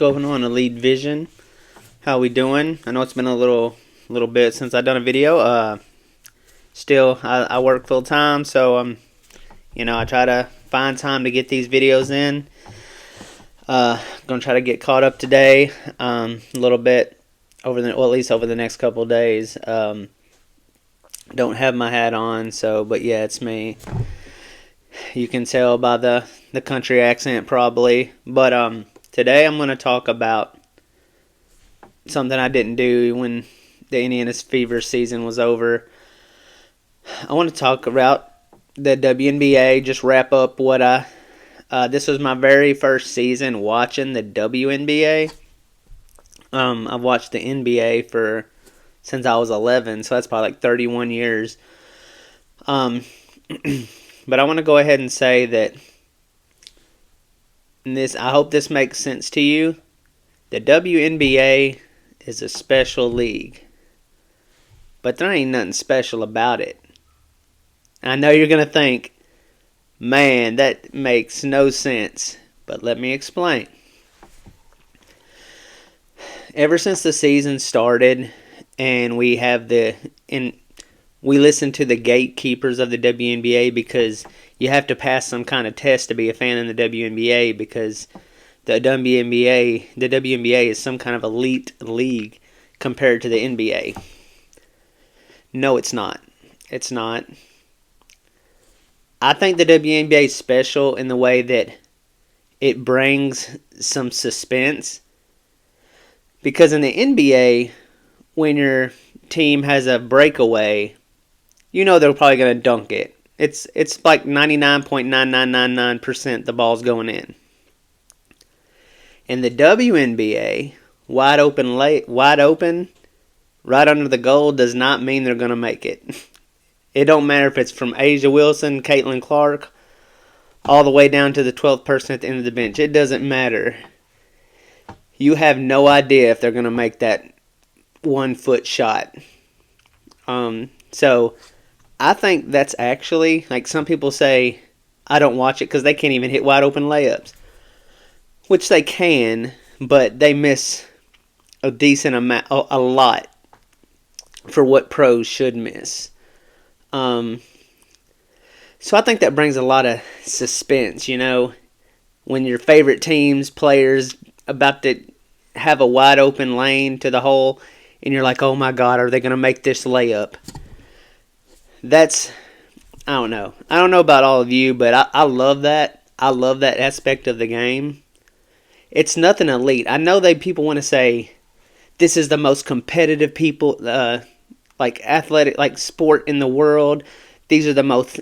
going on, Elite Vision? How we doing? I know it's been a little bit since I've done a video. Still, I work full time, so I try to find time to get these videos in. Gonna try to get caught up today, a little bit at least over the next couple of days. Don't have my hat on, but yeah, it's me. You can tell by the country accent probably, but today I'm gonna talk about something I didn't do when the Indiana's Fever season was over. I want to talk about the WNBA, just wrap up what this was my very first season watching the WNBA. I've watched the NBA since I was 11, so that's probably like 31 years. But I want to go ahead and say that I hope this makes sense to you. The WNBA is a special league, but there ain't nothing special about it. I know you're going to think, man, that makes no sense, but let me explain. Ever since the season started and we listen to the gatekeepers of the WNBA, because you have to pass some kind of test to be a fan in the WNBA, because the WNBA is some kind of elite league compared to the NBA. No, it's not. It's not. I think the WNBA is special in the way that it brings some suspense. Because in the NBA, when your team has a breakaway, you know they're probably going to dunk it. It's like 99.9999% the ball's going in. In the WNBA, wide open, right under the goal does not mean they're going to make it. It don't matter if it's from Asia Wilson, Caitlin Clark, all the way down to the 12th person at the end of the bench. It doesn't matter. You have no idea if they're going to make that 1 foot shot. So I think that's actually, like some people say, I don't watch it because they can't even hit wide open layups. Which they can, but they miss a decent amount, a lot, for what pros should miss. So I think that brings a lot of suspense, when your favorite team's players about to have a wide open lane to the hole, and you're like, oh my God, are they going to make this layup? I don't know. I don't know about all of you, but I love that. I love that aspect of the game. It's nothing elite. I know people want to say this is the most competitive athletic, sport in the world. These are the most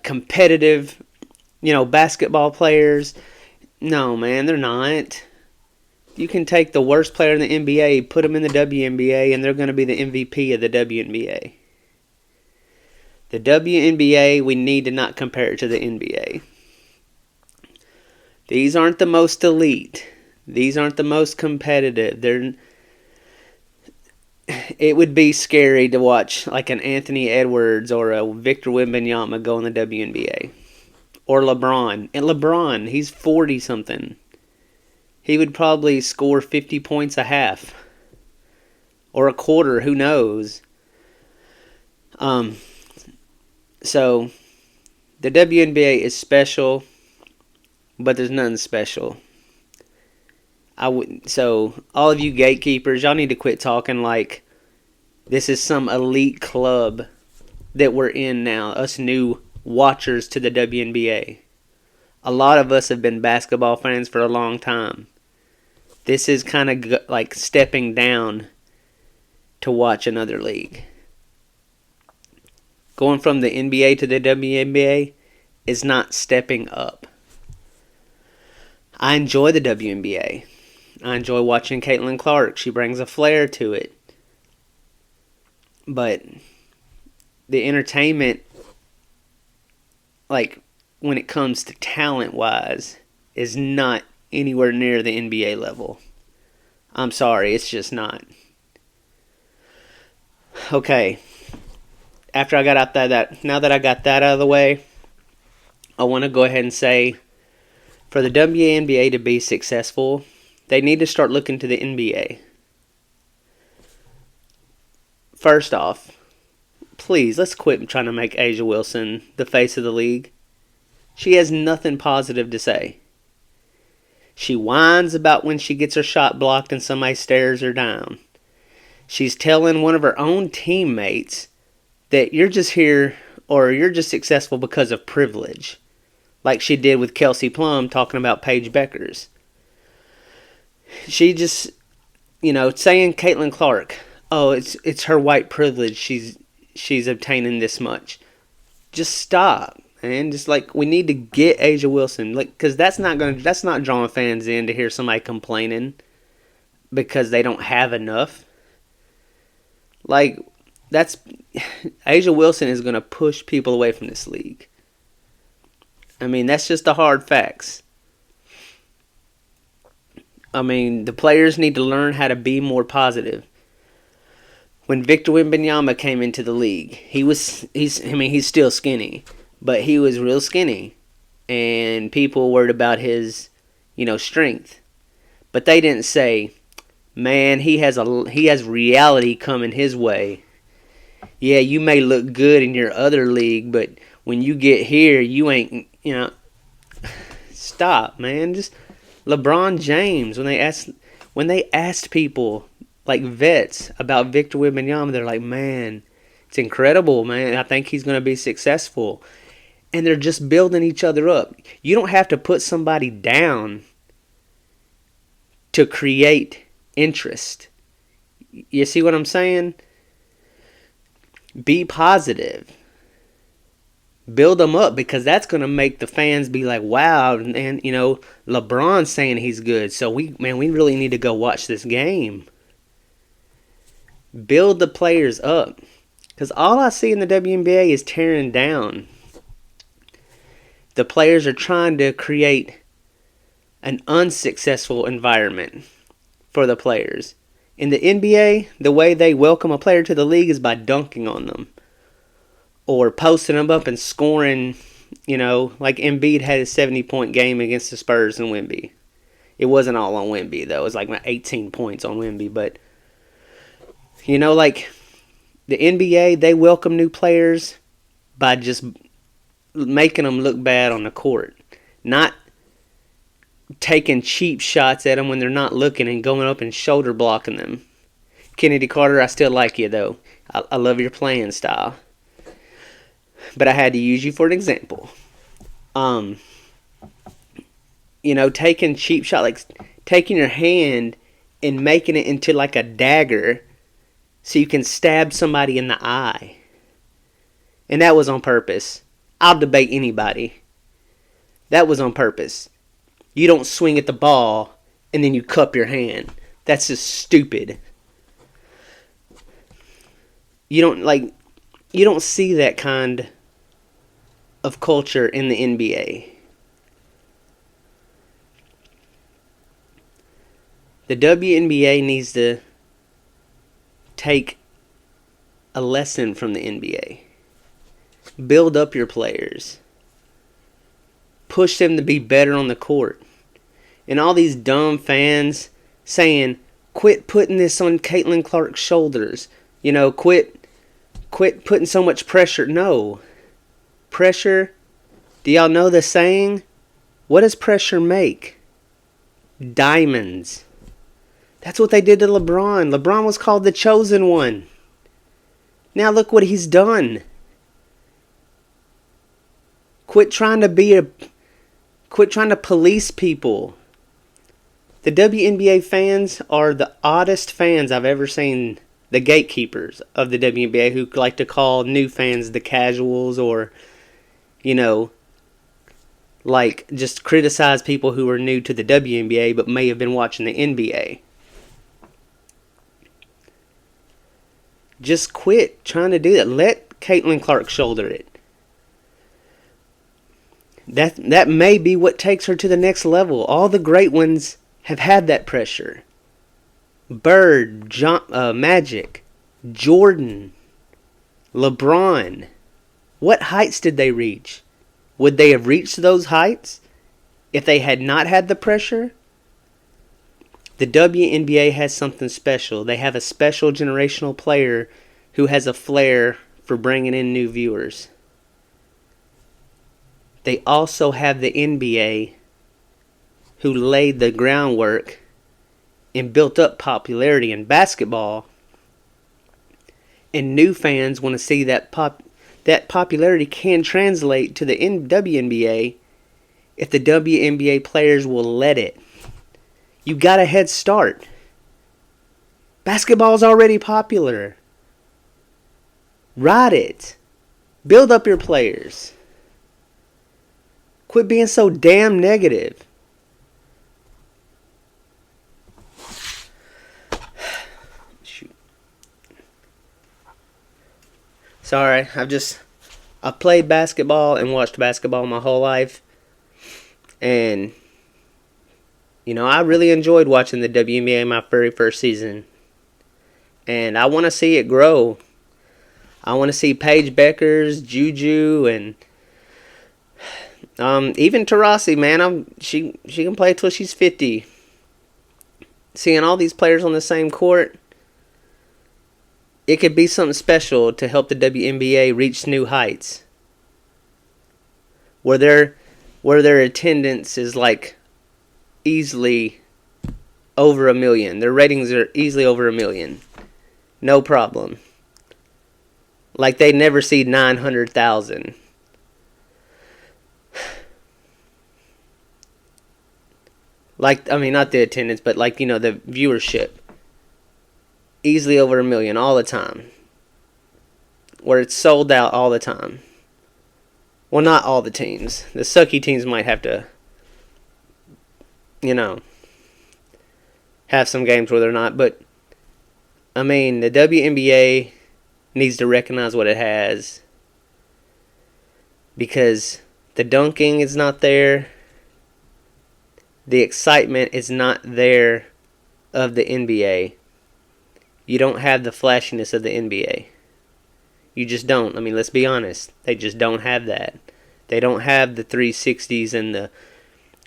competitive, basketball players. No, man, they're not. You can take the worst player in the NBA, put them in the WNBA, and they're going to be the MVP of the WNBA. The WNBA, we need to not compare it to the NBA. These aren't the most elite. These aren't the most competitive. It would be scary to watch like an Anthony Edwards or a Victor Wembanyama go in the WNBA. Or LeBron. And LeBron, he's 40-something. He would probably score 50 points a half. Or a quarter, who knows. So, the WNBA is special, but there's nothing special. So, all of you gatekeepers, y'all need to quit talking like this is some elite club that we're in now, us new watchers to the WNBA. A lot of us have been basketball fans for a long time. This is kind of like stepping down to watch another league. Going from the NBA to the WNBA is not stepping up. I enjoy the WNBA. I enjoy watching Caitlin Clark. She brings a flair to it. But the entertainment, when it comes to talent-wise, is not anywhere near the NBA level. I'm sorry, it's just not. Okay. Now that I got that out of the way, I want to go ahead and say, for the WNBA to be successful, They need to start looking to the NBA. First off, please, let's quit trying to make A'ja Wilson the face of the league. She has nothing positive to say. She whines about when she gets her shot blocked and somebody stares her down. She's telling one of her own teammates that you're just here or you're just successful because of privilege. Like she did with Kelsey Plum talking about Paige Beckers. She just, saying Caitlin Clark, oh, it's her white privilege. She's obtaining this much. Just stop, man. Just we need to get A'ja Wilson, because that's not drawing fans in to hear somebody complaining because they don't have enough. That's A'ja Wilson is gonna push people away from this league. I mean, that's just the hard facts. I mean, the players need to learn how to be more positive. When Victor Wembanyama came into the league, he's still skinny, but he was real skinny, and people worried about his, strength. But they didn't say, man, he has reality coming his way. Yeah, you may look good in your other league, but when you get here, you ain't, stop, man. Just LeBron James, when they asked people, like vets, about Victor Wembanyama, they're like, man, it's incredible, man. I think he's going to be successful. And they're just building each other up. You don't have to put somebody down to create interest. You see what I'm saying? Be positive. Build them up, because that's going to make the fans be like, wow, and LeBron's saying he's good, so we really need to go watch this game. Build the players up, because all I see in the WNBA is tearing down. The players are trying to create an unsuccessful environment for the players. In the NBA, the way they welcome a player to the league is by dunking on them or posting them up and scoring, like Embiid had a 70-point game against the Spurs and Wemby. It wasn't all on Wemby, though. It was like 18 points on Wemby. But, the NBA, they welcome new players by just making them look bad on the court. Not taking cheap shots at them when they're not looking and going up and shoulder blocking them. Kennedy Carter, I still like you, though. I love your playing style. But I had to use you for an example. Taking cheap shots, like taking your hand and making it into like a dagger so you can stab somebody in the eye. And that was on purpose. I'll debate anybody. That was on purpose. You don't swing at the ball and then you cup your hand. That's just stupid. You don't see that kind of culture in the NBA. The WNBA needs to take a lesson from the NBA. Build up your players. Push them to be better on the court. And all these dumb fans saying, quit putting this on Caitlin Clark's shoulders. Quit putting so much pressure. No. Pressure, do y'all know the saying? What does pressure make? Diamonds. That's what they did to LeBron. LeBron was called the chosen one. Now look what he's done. Quit trying to police people. The WNBA fans are the oddest fans I've ever seen. The gatekeepers of the WNBA, who like to call new fans the casuals, or just criticize people who are new to the WNBA but may have been watching the NBA. Just quit trying to do that. Let Caitlin Clark shoulder it. That may be what takes her to the next level. All the great ones have had that pressure. Bird, Magic, Jordan, LeBron. What heights did they reach? Would they have reached those heights if they had not had the pressure? The WNBA has something special. They have a special generational player who has a flair for bringing in new viewers. They also have the NBA, who laid the groundwork and built up popularity in basketball. And new fans want to see that popularity can translate to the WNBA if the WNBA players will let it. You got a head start. Basketball's already popular. Ride it. Build up your players. Quit being so damn negative. Shoot. Sorry, I've played basketball and watched basketball my whole life. And, I really enjoyed watching the WNBA my very first season. And I want to see it grow. I want to see Paige Beckers, Juju, and even Taurasi, man. She can play till she's 50. Seeing all these players on the same court, it could be something special to help the WNBA reach new heights. Where their attendance is like easily over 1 million. Their ratings are easily over 1 million. No problem. Like they never see 900,000. Not the attendance, but the viewership. Easily over 1 million all the time. Where it's sold out all the time. Well, not all the teams. The sucky teams might have to, have some games where they're not. But, the WNBA needs to recognize what it has. Because the dunking is not there. The excitement is not there of the NBA. You don't have the flashiness of the NBA. You just don't. Let's be honest. They just don't have that. They don't have the 360s and the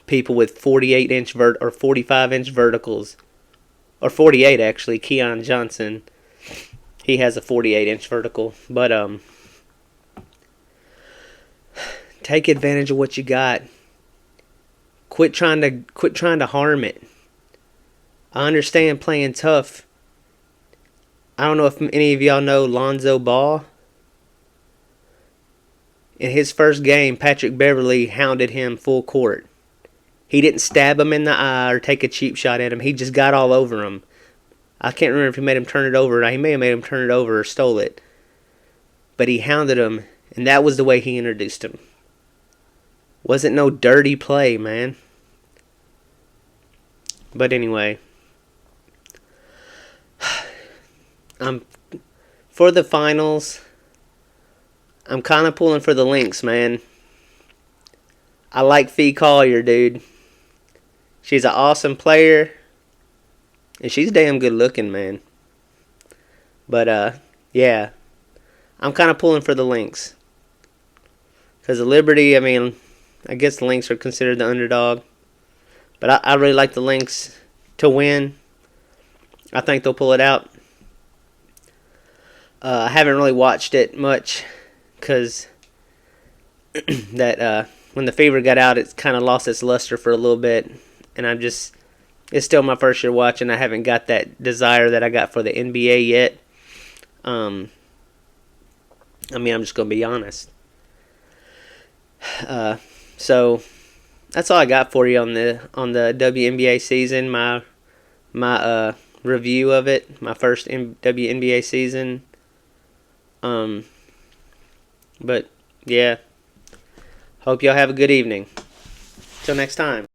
people with 48-inch or 45-inch verticals. Or 48, actually. Keon Johnson. He has a 48-inch vertical. But, take advantage of what you got. Quit trying to harm it. I understand playing tough. I don't know if any of y'all know Lonzo Ball. In his first game, Patrick Beverley hounded him full court. He didn't stab him in the eye or take a cheap shot at him. He just got all over him. I can't remember if he made him turn it over. He may have made him turn it over or stole it. But he hounded him, and that was the way he introduced him. Wasn't no dirty play, man. But anyway. For the finals, I'm kind of pulling for the Lynx, man. I like Fee Collier, dude. She's an awesome player. And she's damn good looking, man. But, yeah. I'm kind of pulling for the Lynx. Because the Liberty, I guess the Lynx are considered the underdog. But I really like the Lynx to win. I think they'll pull it out. I haven't really watched it much because when the Fever got out, it kind of lost its luster for a little bit. And it's still my first year watching. I haven't got that desire that I got for the NBA yet. I'm just going to be honest. So that's all I got for you on the WNBA season. My review of it, my first WNBA season. But yeah, hope y'all have a good evening. Till next time.